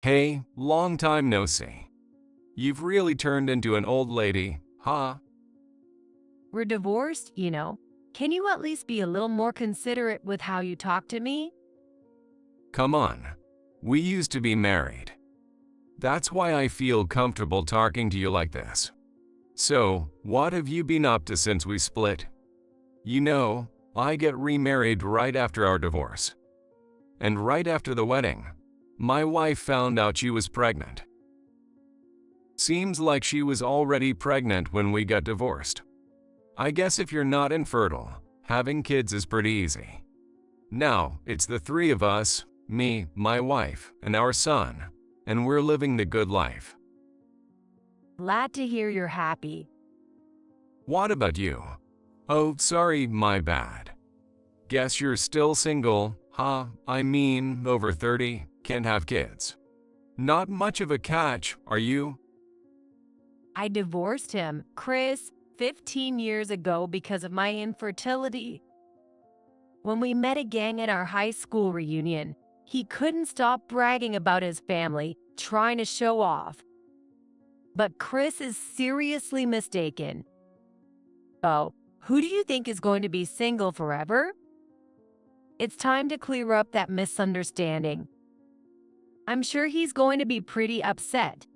Hey, long time no see. You've really turned into an old lady, huh? We're divorced, Can you at least be a little more considerate with how you talk to me? Come on. We used to be married. That's why I feel comfortable talking to you like this. So, what have you been up to since we split? You know, I get remarried right after our divorce. And right after the wedding, my wife found out she was pregnant. Seems like she was already pregnant when we got divorced. I guess if you're not infertile, having kids is pretty easy. Now, it's the three of us, me, my wife, and our son, and we're living the good life. Glad to hear you're happy. What about you? Oh, sorry, my bad. Guess you're still single, huh? I mean, over 30, can't have kids. Not much of a catch, are you? I divorced him, Chris, 15 years ago because of my infertility. When we met again at our high school reunion, he couldn't stop bragging about his family, trying to show off. But Chris is seriously mistaken. Oh, who do you think is going to be single forever? It's time to clear up that misunderstanding. I'm sure he's going to be pretty upset.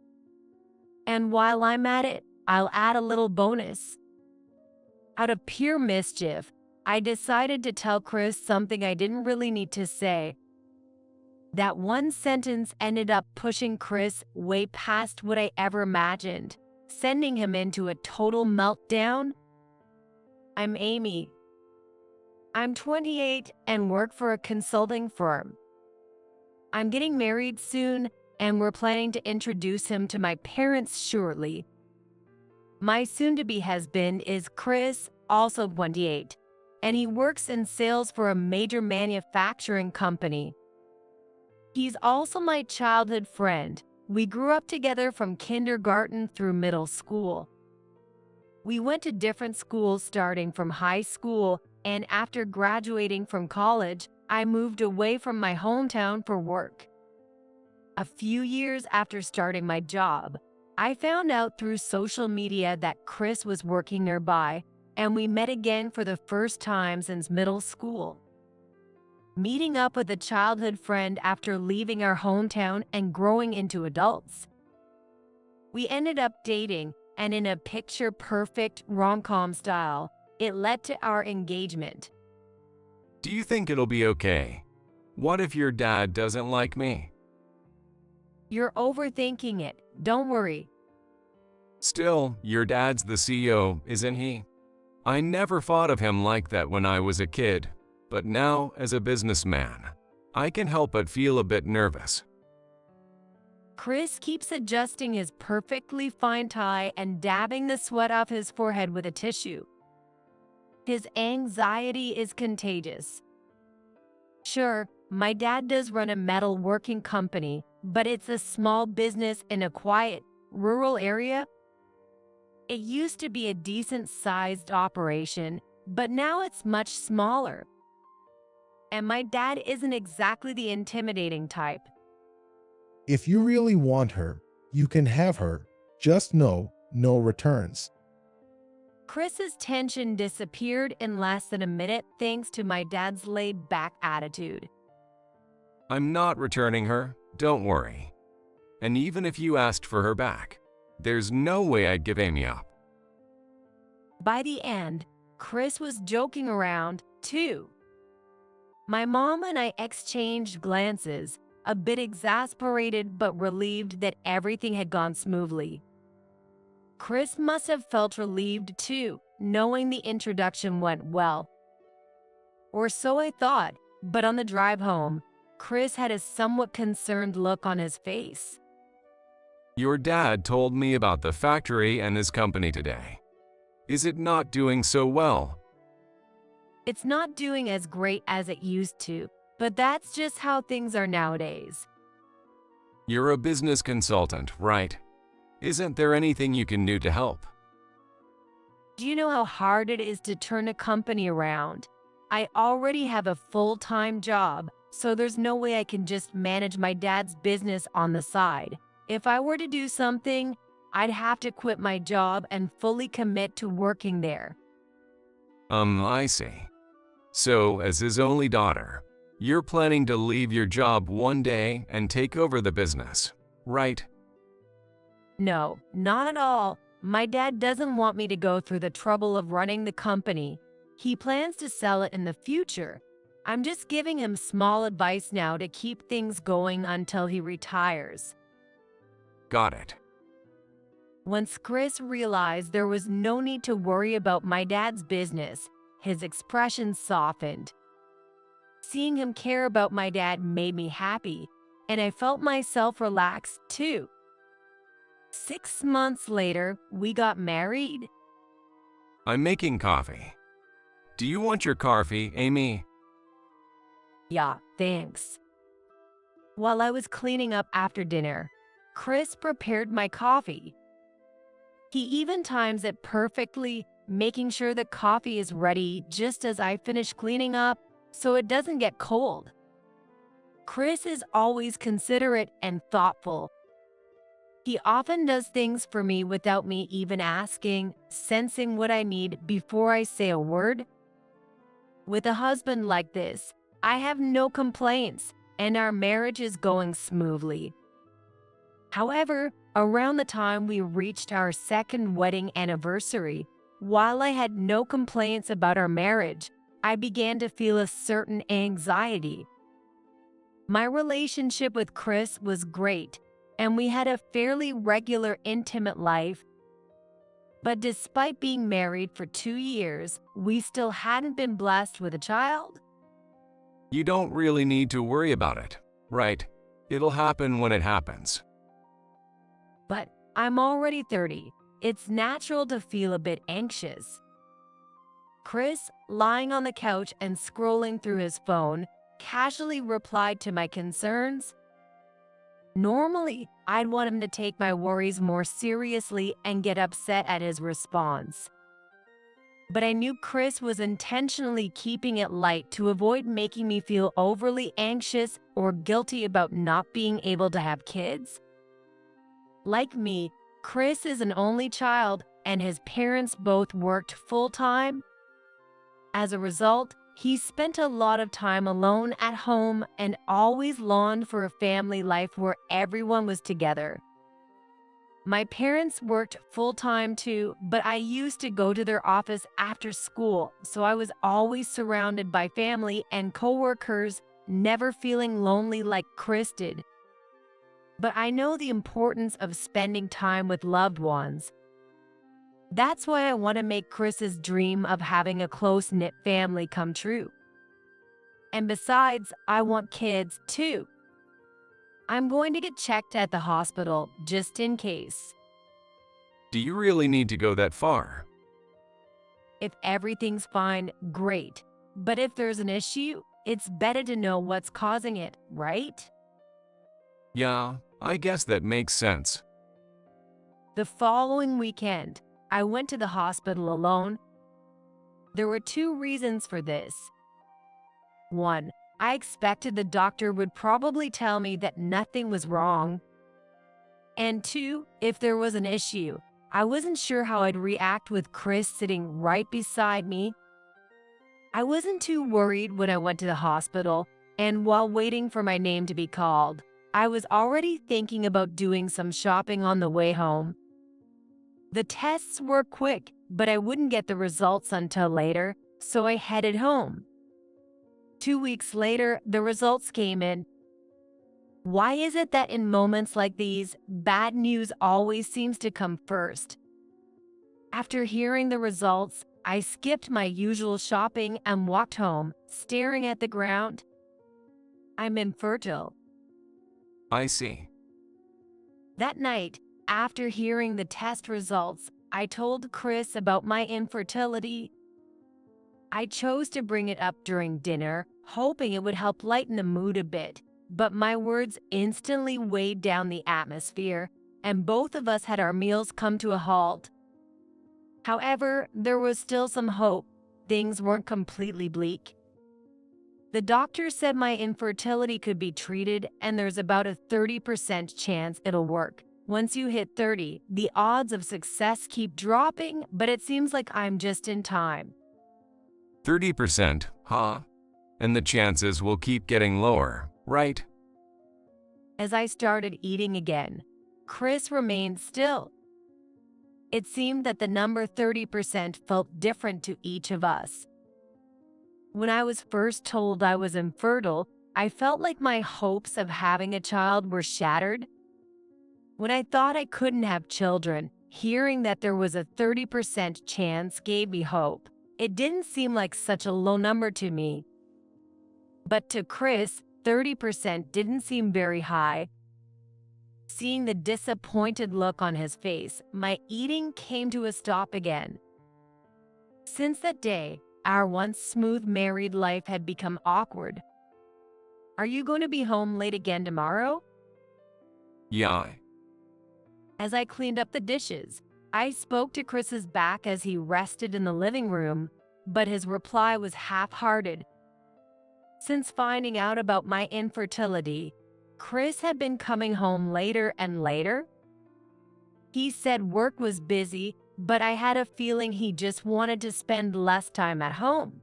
And while I'm at it, I'll add a little bonus. Out of pure mischief, I decided to tell Chris something I didn't really need to say. That one sentence ended up pushing Chris way past what I ever imagined, sending him into a total meltdown. I'm Amy. I'm 28 and work for a consulting firm. I'm getting married soon, and we're planning to introduce him to my parents shortly. My soon-to-be husband is Chris, also 28, and he works in sales for a major manufacturing company. He's also my childhood friend. We grew up together from kindergarten through middle school. We went to different schools starting from high school, and after graduating from college, I moved away from my hometown for work. A few years after starting my job, I found out through social media that Chris was working nearby, and we met again for the first time since middle school. Meeting up with a childhood friend after leaving our hometown and growing into adults. We ended up dating, and in a picture-perfect rom-com style, it led to our engagement. Do you think it'll be okay? What if your dad doesn't like me? You're overthinking it, don't worry. Still, your dad's the CEO, isn't he? I never thought of him like that when I was a kid, but now, as a businessman, I can help but feel a bit nervous. Chris keeps adjusting his perfectly fine tie and dabbing the sweat off his forehead with a tissue. His anxiety is contagious. Sure, my dad does run a metalworking company, but it's a small business in a quiet, rural area. It used to be a decent-sized operation, but now it's much smaller. And my dad isn't exactly the intimidating type. If you really want her, you can have her. Just know, no returns. Chris's tension disappeared in less than a minute thanks to my dad's laid-back attitude. I'm not returning her, don't worry. And even if you asked for her back, there's no way I'd give Amy up. By the end, Chris was joking around, too. My mom and I exchanged glances, a bit exasperated but relieved that everything had gone smoothly. Chris must have felt relieved too, knowing the introduction went well. Or so I thought, but on the drive home, Chris had a somewhat concerned look on his face. Your dad told me about the factory and his company today. Is it not doing so well? It's not doing as great as it used to, but that's just how things are nowadays. You're a business consultant, right? Isn't there anything you can do to help? Do you know how hard it is to turn a company around? I already have a full-time job, so there's no way I can just manage my dad's business on the side. If I were to do something, I'd have to quit my job and fully commit to working there. I see. So, as his only daughter, you're planning to leave your job one day and take over the business, right? No, not at all. My dad doesn't want me to go through the trouble of running the company. He plans to sell it in the future. I'm just giving him small advice now to keep things going until he retires. Got it. Once Chris realized there was no need to worry about my dad's business, his expression softened. Seeing him care about my dad made me happy, and I felt myself relax too. 6 months later, we got married. I'm making coffee. Do you want your coffee, Amy? Yeah, thanks. While I was cleaning up after dinner, Chris prepared my coffee. He even times it perfectly, making sure the coffee is ready just as I finish cleaning up so it doesn't get cold. Chris is always considerate and thoughtful. He often does things for me without me even asking, sensing what I need before I say a word. With a husband like this, I have no complaints, and our marriage is going smoothly. However, around the time we reached our second wedding anniversary, while I had no complaints about our marriage, I began to feel a certain anxiety. My relationship with Chris was great, and we had a fairly regular intimate life. But despite being married for 2 years, we still hadn't been blessed with a child. You don't really need to worry about it, right? It'll happen when it happens. But I'm already 30. It's natural to feel a bit anxious. Chris, lying on the couch and scrolling through his phone, casually replied to my concerns. Normally, I'd want him to take my worries more seriously and get upset at his response. But I knew Chris was intentionally keeping it light to avoid making me feel overly anxious or guilty about not being able to have kids. Like me, Chris is an only child, and his parents both worked full-time. As a result, he spent a lot of time alone at home and always longed for a family life where everyone was together. My parents worked full-time too, but I used to go to their office after school, so I was always surrounded by family and coworkers, never feeling lonely like Chris did. But I know the importance of spending time with loved ones. That's why I want to make Chris's dream of having a close-knit family come true. And besides, I want kids too. I'm going to get checked at the hospital just in case. Do you really need to go that far? If everything's fine, great. But if there's an issue, it's better to know what's causing it, right? Yeah, I guess that makes sense. The following weekend, I went to the hospital alone. There were 2 reasons for this. 1, I expected the doctor would probably tell me that nothing was wrong. And 2, if there was an issue, I wasn't sure how I'd react with Chris sitting right beside me. I wasn't too worried when I went to the hospital, and while waiting for my name to be called, I was already thinking about doing some shopping on the way home. The tests were quick, but I wouldn't get the results until later, so I headed home. 2 weeks later, the results came in. Why is it that in moments like these, bad news always seems to come first? After hearing the results, I skipped my usual shopping and walked home, staring at the ground. I'm infertile. I see. That night, after hearing the test results, I told Chris about my infertility. I chose to bring it up during dinner, hoping it would help lighten the mood a bit, but my words instantly weighed down the atmosphere, and both of us had our meals come to a halt. However, there was still some hope. Things weren't completely bleak. The doctor said my infertility could be treated and there's about a 30% chance it'll work. Once you hit 30, the odds of success keep dropping, but it seems like I'm just in time. 30%, huh? And the chances will keep getting lower, right? As I started eating again, Chris remained still. It seemed that the number 30% felt different to each of us. When I was first told I was infertile, I felt like my hopes of having a child were shattered. When I thought I couldn't have children, hearing that there was a 30% chance gave me hope. It didn't seem like such a low number to me. But to Chris, 30% didn't seem very high. Seeing the disappointed look on his face, my eating came to a stop again. Since that day, our once smooth married life had become awkward. Are you going to be home late again tomorrow? Yeah. As I cleaned up the dishes, I spoke to Chris's back as he rested in the living room, but his reply was half-hearted. Since finding out about my infertility, Chris had been coming home later and later. He said work was busy, but I had a feeling he just wanted to spend less time at home.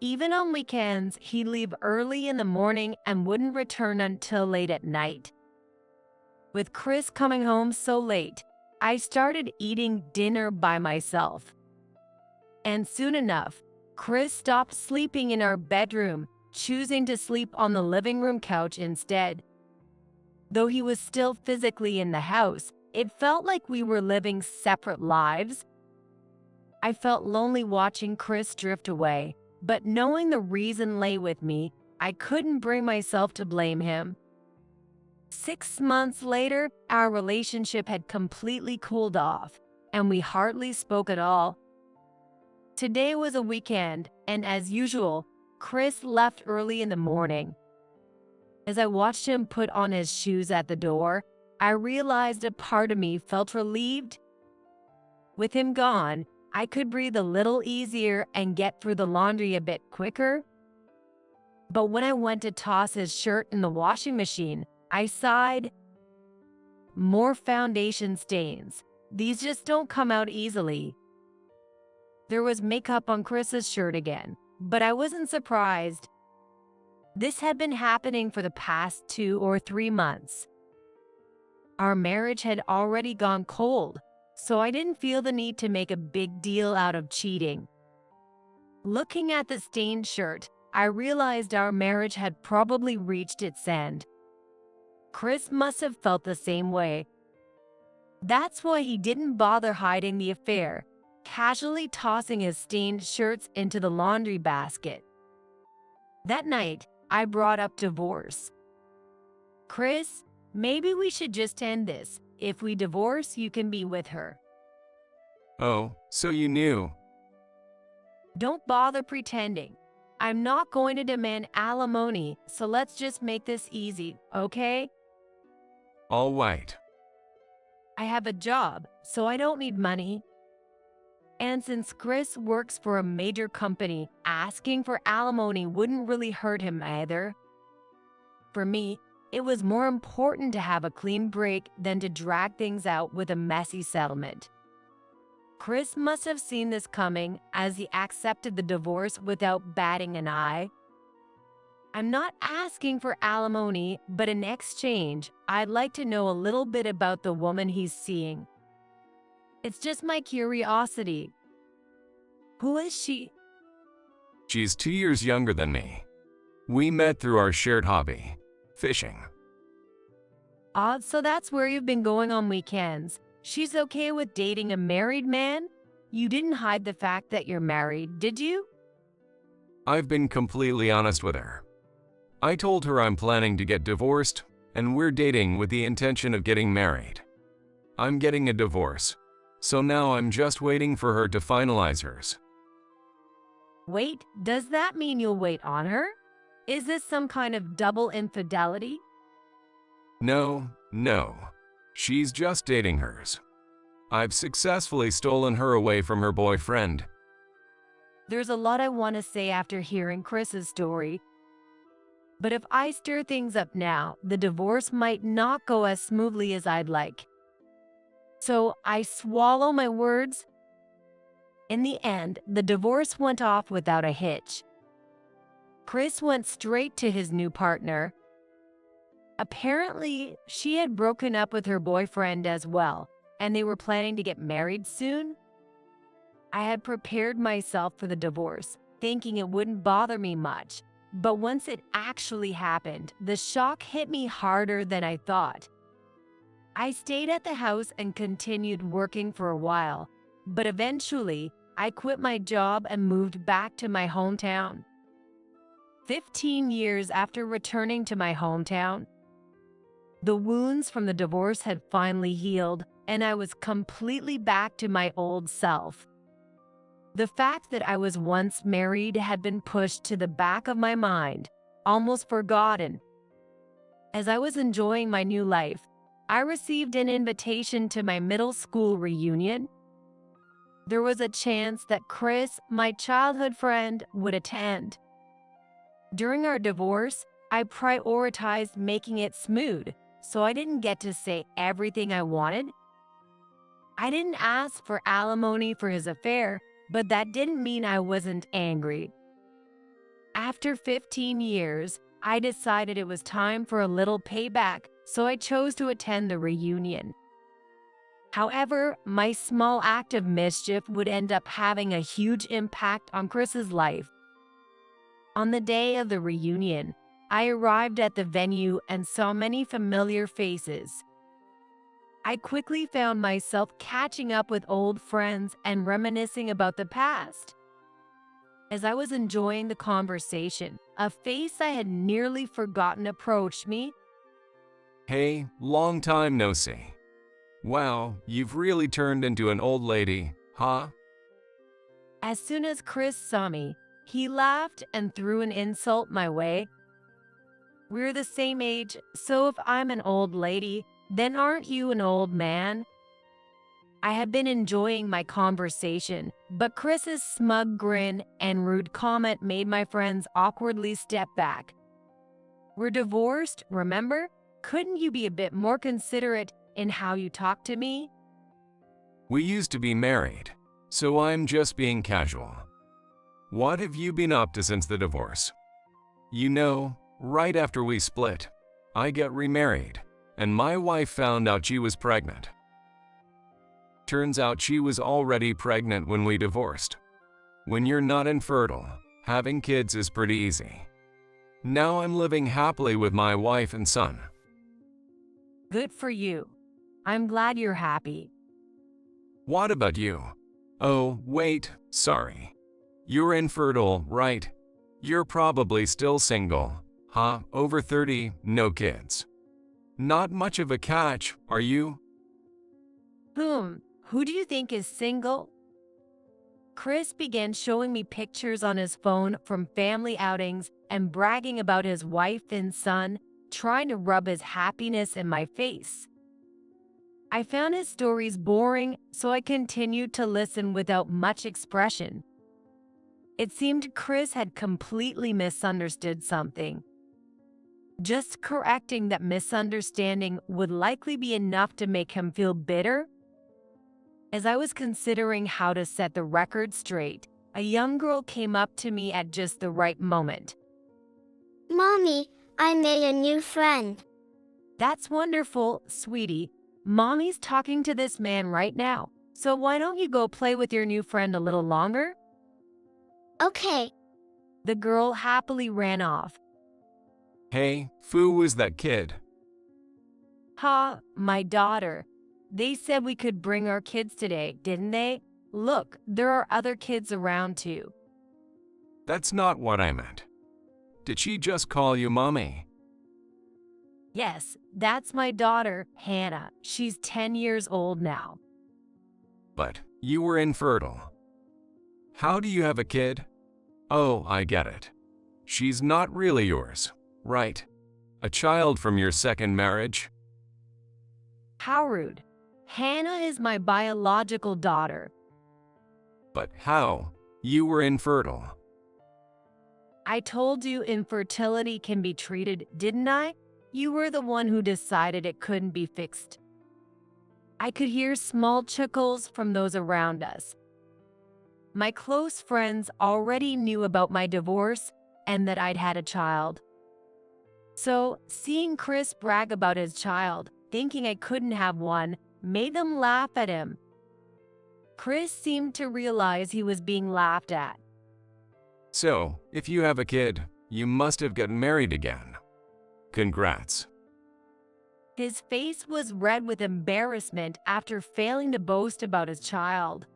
Even on weekends, he'd leave early in the morning and wouldn't return until late at night. With Chris coming home so late, I started eating dinner by myself. And soon enough, Chris stopped sleeping in our bedroom, choosing to sleep on the living room couch instead. Though he was still physically in the house, it felt like we were living separate lives. I felt lonely watching Chris drift away, but knowing the reason lay with me, I couldn't bring myself to blame him. 6 months later, our relationship had completely cooled off, and we hardly spoke at all. Today was a weekend, and as usual, Chris left early in the morning. As I watched him put on his shoes at the door, I realized a part of me felt relieved. With him gone, I could breathe a little easier and get through the laundry a bit quicker. But when I went to toss his shirt in the washing machine, I sighed. More foundation stains. These just don't come out easily. There was makeup on Chris's shirt again, but I wasn't surprised. This had been happening for the past 2 or 3 months. Our marriage had already gone cold, so I didn't feel the need to make a big deal out of cheating. Looking at the stained shirt, I realized our marriage had probably reached its end. Chris must have felt the same way. That's why he didn't bother hiding the affair, casually tossing his stained shirts into the laundry basket. That night, I brought up divorce. Chris, maybe we should just end this. If we divorce, you can be with her. Oh, so you knew. Don't bother pretending. I'm not going to demand alimony, so let's just make this easy, okay? All right. I have a job, so I don't need money. And since Chris works for a major company, asking for alimony wouldn't really hurt him either. For me, it was more important to have a clean break than to drag things out with a messy settlement. Chris must have seen this coming as he accepted the divorce without batting an eye. I'm not asking for alimony, but in exchange, I'd like to know a little bit about the woman he's seeing. It's just my curiosity. Who is she? She's 2 years younger than me. We met through our shared hobby, fishing. Odd, so that's where you've been going on weekends. She's okay with dating a married man? You didn't hide the fact that you're married, did you? I've been completely honest with her. I told her I'm planning to get divorced, and we're dating with the intention of getting married. I'm getting a divorce, so now I'm just waiting for her to finalize hers. Wait, does that mean you'll wait on her? Is this some kind of double infidelity? No. She's just dating hers. I've successfully stolen her away from her boyfriend. There's a lot I want to say after hearing Chris's story, but if I stir things up now, the divorce might not go as smoothly as I'd like. So I swallow my words. In the end, the divorce went off without a hitch. Chris went straight to his new partner. Apparently, she had broken up with her boyfriend as well, and they were planning to get married soon. I had prepared myself for the divorce, thinking it wouldn't bother me much. But once it actually happened, the shock hit me harder than I thought. I stayed at the house and continued working for a while, but eventually, I quit my job and moved back to my hometown. 15 years after returning to my hometown, the wounds from the divorce had finally healed, and I was completely back to my old self. The fact that I was once married had been pushed to the back of my mind, almost forgotten. As I was enjoying my new life, I received an invitation to my middle school reunion. There was a chance that Chris, my childhood friend, would attend. During our divorce, I prioritized making it smooth, so I didn't get to say everything I wanted. I didn't ask for alimony for his affair, but that didn't mean I wasn't angry. After 15 years, I decided it was time for a little payback, so I chose to attend the reunion. However, my small act of mischief would end up having a huge impact on Chris's life. On the day of the reunion, I arrived at the venue and saw many familiar faces. I quickly found myself catching up with old friends and reminiscing about the past. As I was enjoying the conversation, a face I had nearly forgotten approached me. Hey, long time no see. Wow, you've really turned into an old lady, huh? As soon as Chris saw me, he laughed and threw an insult my way. We're the same age, so if I'm an old lady, then aren't you an old man? I had been enjoying my conversation, but Chris's smug grin and rude comment made my friends awkwardly step back. We're divorced, remember? Couldn't you be a bit more considerate in how you talk to me? We used to be married, so I'm just being casual. What have you been up to since the divorce? You know, right after we split, I got remarried, and my wife found out she was pregnant. Turns out she was already pregnant when we divorced. When you're not infertile, having kids is pretty easy. Now I'm living happily with my wife and son. Good for you. I'm glad you're happy. What about you? Oh, wait, sorry. You're infertile, right? You're probably still single, huh? Over 30, no kids. Not much of a catch, are you? Who do you think is single? Chris began showing me pictures on his phone from family outings and bragging about his wife and son, trying to rub his happiness in my face. I found his stories boring, so I continued to listen without much expression. It seemed Chris had completely misunderstood something. Just correcting that misunderstanding would likely be enough to make him feel bitter. As I was considering how to set the record straight, a young girl came up to me at just the right moment. Mommy, I made a new friend. That's wonderful, sweetie. Mommy's talking to this man right now, so why don't you go play with your new friend a little longer? Okay. The girl happily ran off. Hey, who was that kid? Ha, my daughter. They said we could bring our kids today, didn't they? Look, there are other kids around too. That's not what I meant. Did she just call you mommy? Yes, that's my daughter, Hannah. She's 10 years old now. But you were infertile. How do you have a kid? Oh, I get it. She's not really yours, right? A child from your second marriage? How rude. Hannah is my biological daughter. But how? You were infertile. I told you infertility can be treated, didn't I? You were the one who decided it couldn't be fixed. I could hear small chuckles from those around us. My close friends already knew about my divorce and that I'd had a child. So, seeing Chris brag about his child, thinking I couldn't have one, made them laugh at him. Chris seemed to realize he was being laughed at. So, if you have a kid, you must have gotten married again. Congrats. His face was red with embarrassment after failing to boast about his child.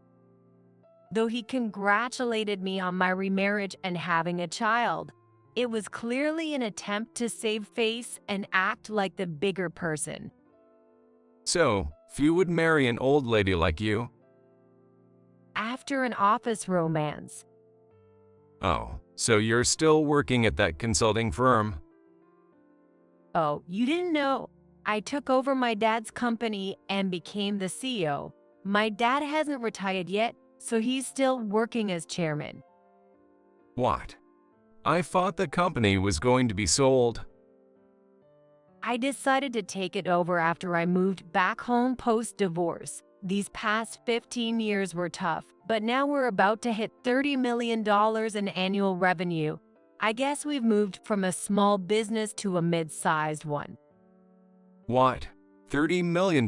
Though he congratulated me on my remarriage and having a child, it was clearly an attempt to save face and act like the bigger person. So, few would marry an old lady like you? After an office romance. Oh, so you're still working at that consulting firm? Oh, you didn't know? I took over my dad's company and became the CEO. My dad hasn't retired yet, so he's still working as chairman. What? I thought the company was going to be sold. I decided to take it over after I moved back home post-divorce. These past 15 years were tough, but now we're about to hit $30 million in annual revenue. I guess we've moved from a small business to a mid-sized one. What? $30 million?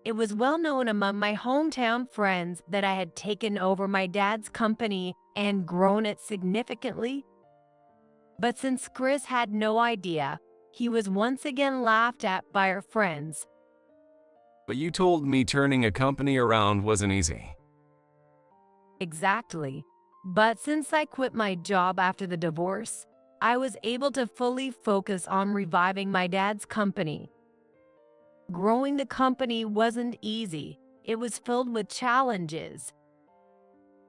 It was well known among my hometown friends that I had taken over my dad's company and grown it significantly. But since Chris had no idea, he was once again laughed at by our friends. But you told me turning a company around wasn't easy. Exactly. But since I quit my job after the divorce, I was able to fully focus on reviving my dad's company. Growing the company wasn't easy. It was filled with challenges.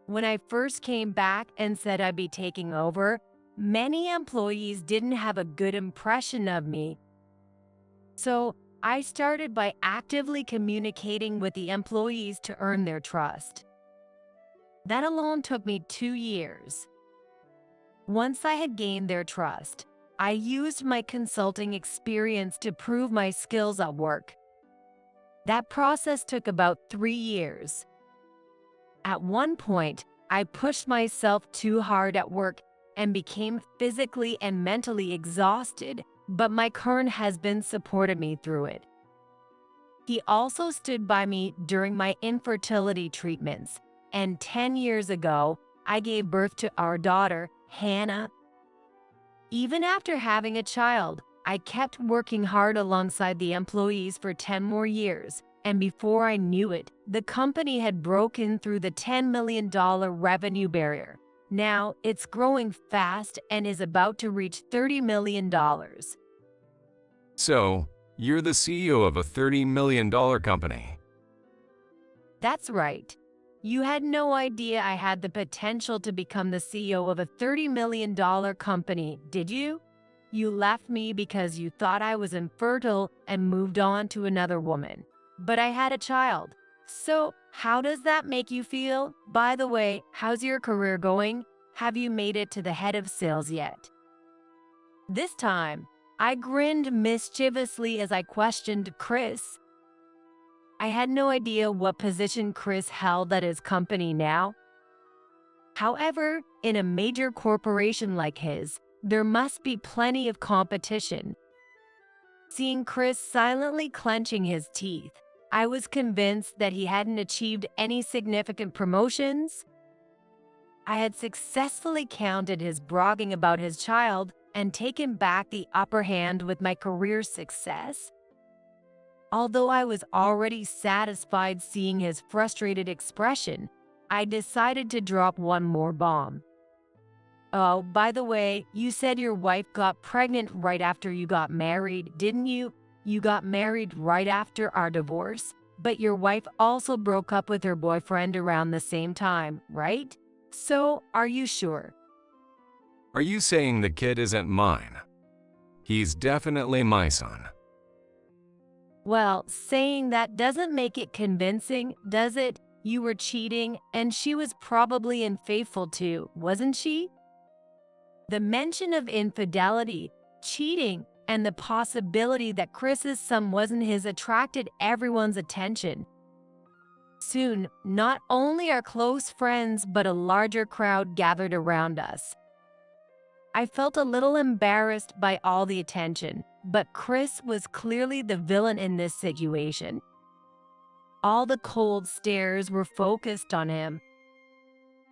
When I first came back and said I'd be taking over, many employees didn't have a good impression of me. So I started by actively communicating with the employees to earn their trust. That alone took me 2 years. Once I had gained their trust, I used my consulting experience to prove my skills at work. That process took about 3 years. At one point, I pushed myself too hard at work and became physically and mentally exhausted, but my current husband supported me through it. He also stood by me during my infertility treatments, and 10 years ago, I gave birth to our daughter, Hannah. Even after having a child, I kept working hard alongside the employees for 10 more years, and before I knew it, the company had broken through the $10 million revenue barrier. Now, it's growing fast and is about to reach $30 million. So, you're the CEO of a $30 million company. That's right. You had no idea I had the potential to become the CEO of a $30 million company, did you? You left me because you thought I was infertile and moved on to another woman. But I had a child. So, how does that make you feel? By the way, how's your career going? Have you made it to the head of sales yet? This time, I grinned mischievously as I questioned Chris. I had no idea what position Chris held at his company now. However, in a major corporation like his, there must be plenty of competition. Seeing Chris silently clenching his teeth, I was convinced that he hadn't achieved any significant promotions. I had successfully countered his bragging about his child and taken back the upper hand with my career success. Although I was already satisfied seeing his frustrated expression, I decided to drop one more bomb. Oh, by the way, you said your wife got pregnant right after you got married, didn't you? You got married right after our divorce, but your wife also broke up with her boyfriend around the same time, right? So, are you sure? Are you saying the kid isn't mine? He's definitely my son. Well, saying that doesn't make it convincing, does it? You were cheating, and she was probably unfaithful too, wasn't she? The mention of infidelity, cheating, and the possibility that Chris's son wasn't his attracted everyone's attention. Soon, not only our close friends but a larger crowd gathered around us. I felt a little embarrassed by all the attention, but Chris was clearly the villain in this situation. All the cold stares were focused on him.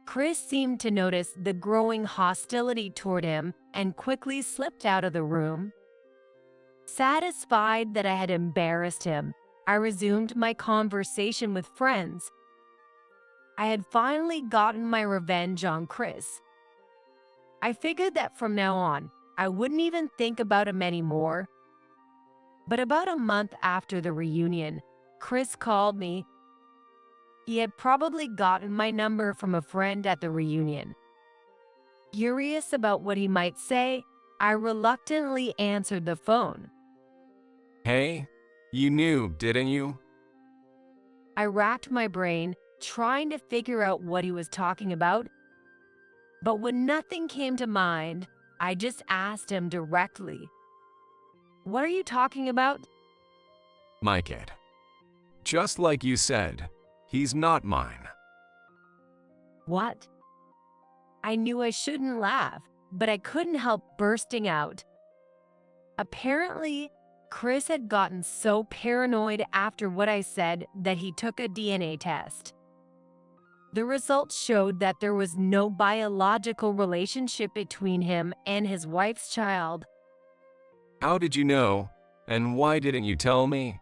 Chris seemed to notice the growing hostility toward him and quickly slipped out of the room. Satisfied that I had embarrassed him, I resumed my conversation with friends. I had finally gotten my revenge on Chris. I figured that from now on, I wouldn't even think about him anymore. But about a month after the reunion, Chris called me. He had probably gotten my number from a friend at the reunion. Curious about what he might say, I reluctantly answered the phone. Hey, you knew, didn't you? I racked my brain, trying to figure out what he was talking about. But when nothing came to mind, I just asked him directly. What are you talking about? My kid. Just like you said, he's not mine. What? I knew I shouldn't laugh, but I couldn't help bursting out. Apparently, Chris had gotten so paranoid after what I said that he took a DNA test. The results showed that there was no biological relationship between him and his wife's child. How did you know? And why didn't you tell me?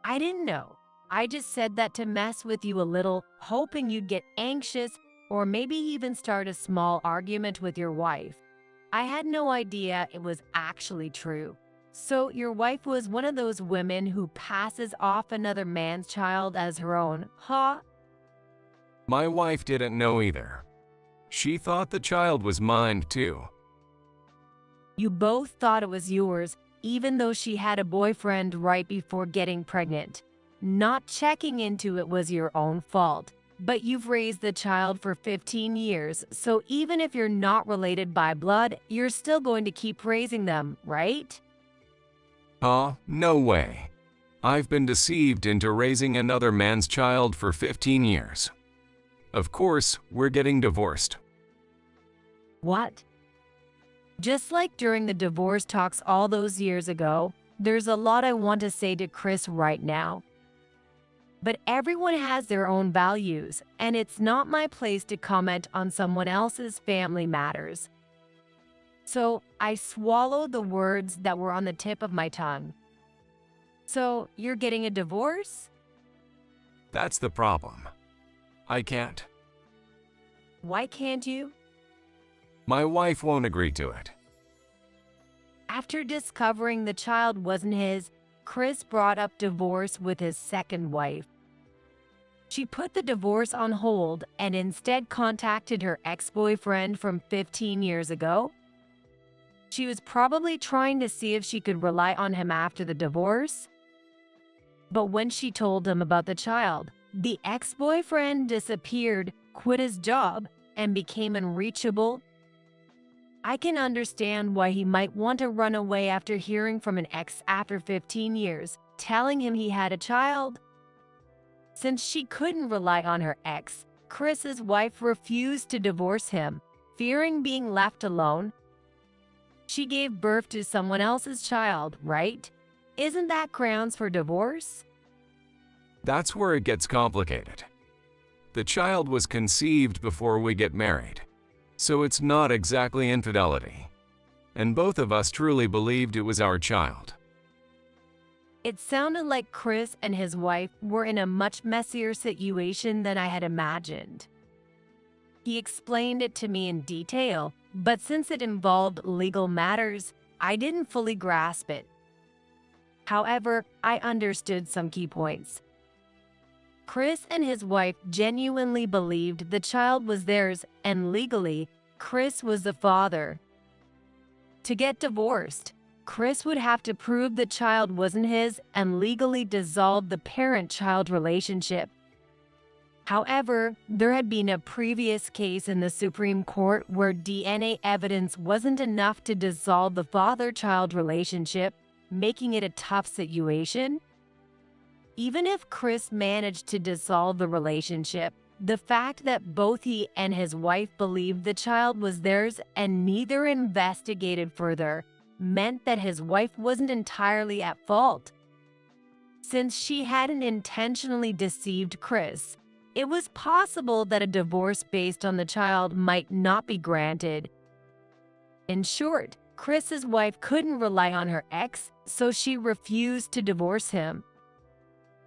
I didn't know. I just said that to mess with you a little, hoping you'd get anxious or maybe even start a small argument with your wife. I had no idea it was actually true. So your wife was one of those women who passes off another man's child as her own, huh? My wife didn't know either. She thought the child was mine too. You both thought it was yours, even though she had a boyfriend right before getting pregnant. Not checking into it was your own fault. But you've raised the child for 15 years, so even if you're not related by blood, you're still going to keep raising them, right? No way. I've been deceived into raising another man's child for 15 years. Of course, we're getting divorced. What? Just like during the divorce talks all those years ago, there's a lot I want to say to Chris right now. But everyone has their own values, and it's not my place to comment on someone else's family matters. So I swallowed the words that were on the tip of my tongue. So you're getting a divorce? That's the problem. I can't. Why can't you? My wife won't agree to it. After discovering the child wasn't his, Chris brought up divorce with his second wife. She put the divorce on hold and instead contacted her ex-boyfriend from 15 years ago. She was probably trying to see if she could rely on him after the divorce. But when she told him about the child, the ex-boyfriend disappeared, quit his job, and became unreachable. I can understand why he might want to run away after hearing from an ex after 15 years, telling him he had a child. Since she couldn't rely on her ex, Chris's wife refused to divorce him, fearing being left alone. She gave birth to someone else's child, right? Isn't that grounds for divorce? That's where it gets complicated. The child was conceived before we get married, so it's not exactly infidelity. And both of us truly believed it was our child. It sounded like Chris and his wife were in a much messier situation than I had imagined. He explained it to me in detail, but since it involved legal matters, I didn't fully grasp it. However, I understood some key points. Chris and his wife genuinely believed the child was theirs, and legally, Chris was the father. To get divorced, Chris would have to prove the child wasn't his and legally dissolve the parent-child relationship. However, there had been a previous case in the Supreme Court where DNA evidence wasn't enough to dissolve the father-child relationship, making it a tough situation. Even if Chris managed to dissolve the relationship, the fact that both he and his wife believed the child was theirs and neither investigated further meant that his wife wasn't entirely at fault. Since she hadn't intentionally deceived Chris, it was possible that a divorce based on the child might not be granted. In short, Chris's wife couldn't rely on her ex, so she refused to divorce him.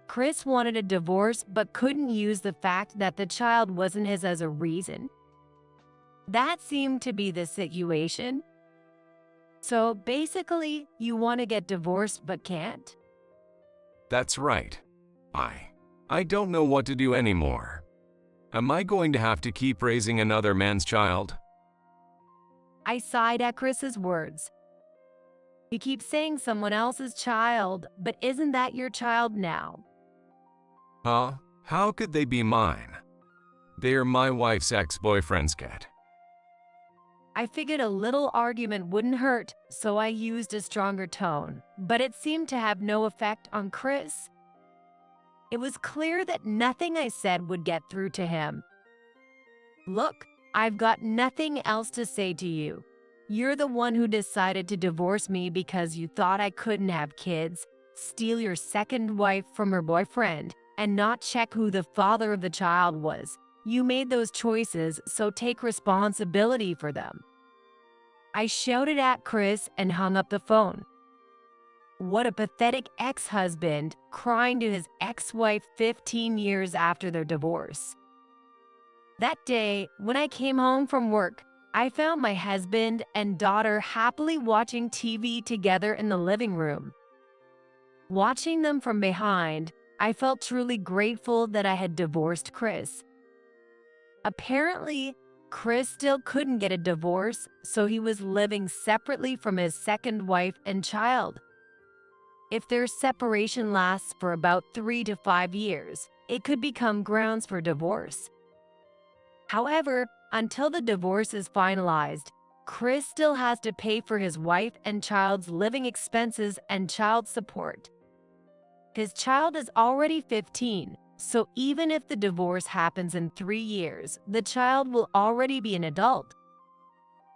Chris wanted a divorce but couldn't use the fact that the child wasn't his as a reason. That seemed to be the situation. So basically, you want to get divorced but can't? That's right. I don't know what to do anymore. Am I going to have to keep raising another man's child? I sighed at Chris's words. You keep saying someone else's child, but isn't that your child now? Huh? How could they be mine? They're my wife's ex-boyfriend's kid. I figured a little argument wouldn't hurt, so I used a stronger tone, but it seemed to have no effect on Chris. It was clear that nothing I said would get through to him. Look, I've got nothing else to say to you. You're the one who decided to divorce me because you thought I couldn't have kids, steal your second wife from her boyfriend, and not check who the father of the child was. You made those choices, so take responsibility for them. I shouted at Chris and hung up the phone. What a pathetic ex-husband crying to his ex-wife 15 years after their divorce. That day, when I came home from work, I found my husband and daughter happily watching TV together in the living room. Watching them from behind, I felt truly grateful that I had divorced Chris. Apparently, Chris still couldn't get a divorce, so he was living separately from his second wife and child. If their separation lasts for about 3 to 5 years, it could become grounds for divorce. However, until the divorce is finalized, Chris still has to pay for his wife and child's living expenses and child support. His child is already 15, so even if the divorce happens in 3 years, the child will already be an adult.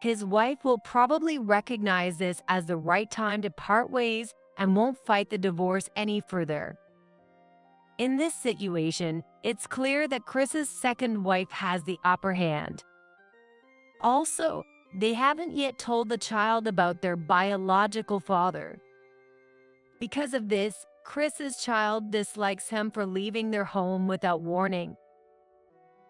His wife will probably recognize this as the right time to part ways and won't fight the divorce any further. In this situation, it's clear that Chris's second wife has the upper hand. Also, they haven't yet told the child about their biological father. Because of this, Chris's child dislikes him for leaving their home without warning.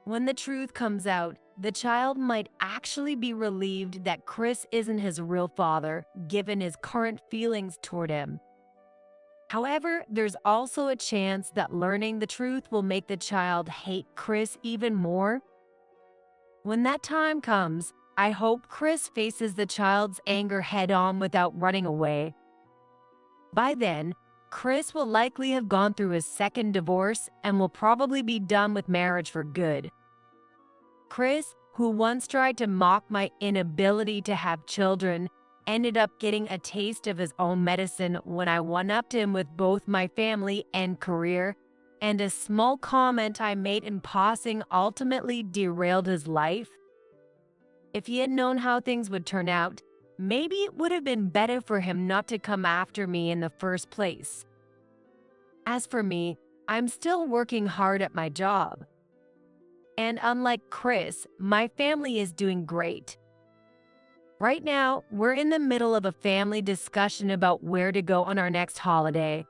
When the truth comes out, the child might actually be relieved that Chris isn't his real father, given his current feelings toward him. However, there's also a chance that learning the truth will make the child hate Chris even more. When that time comes, I hope Chris faces the child's anger head-on without running away. By then, Chris will likely have gone through his second divorce and will probably be done with marriage for good. Chris, who once tried to mock my inability to have children, ended up getting a taste of his own medicine when I one-upped him with both my family and career, and a small comment I made in passing ultimately derailed his life. If he had known how things would turn out, maybe it would have been better for him not to come after me in the first place. As for me, I'm still working hard at my job. And unlike Chris, my family is doing great. Right now, we're in the middle of a family discussion about where to go on our next holiday.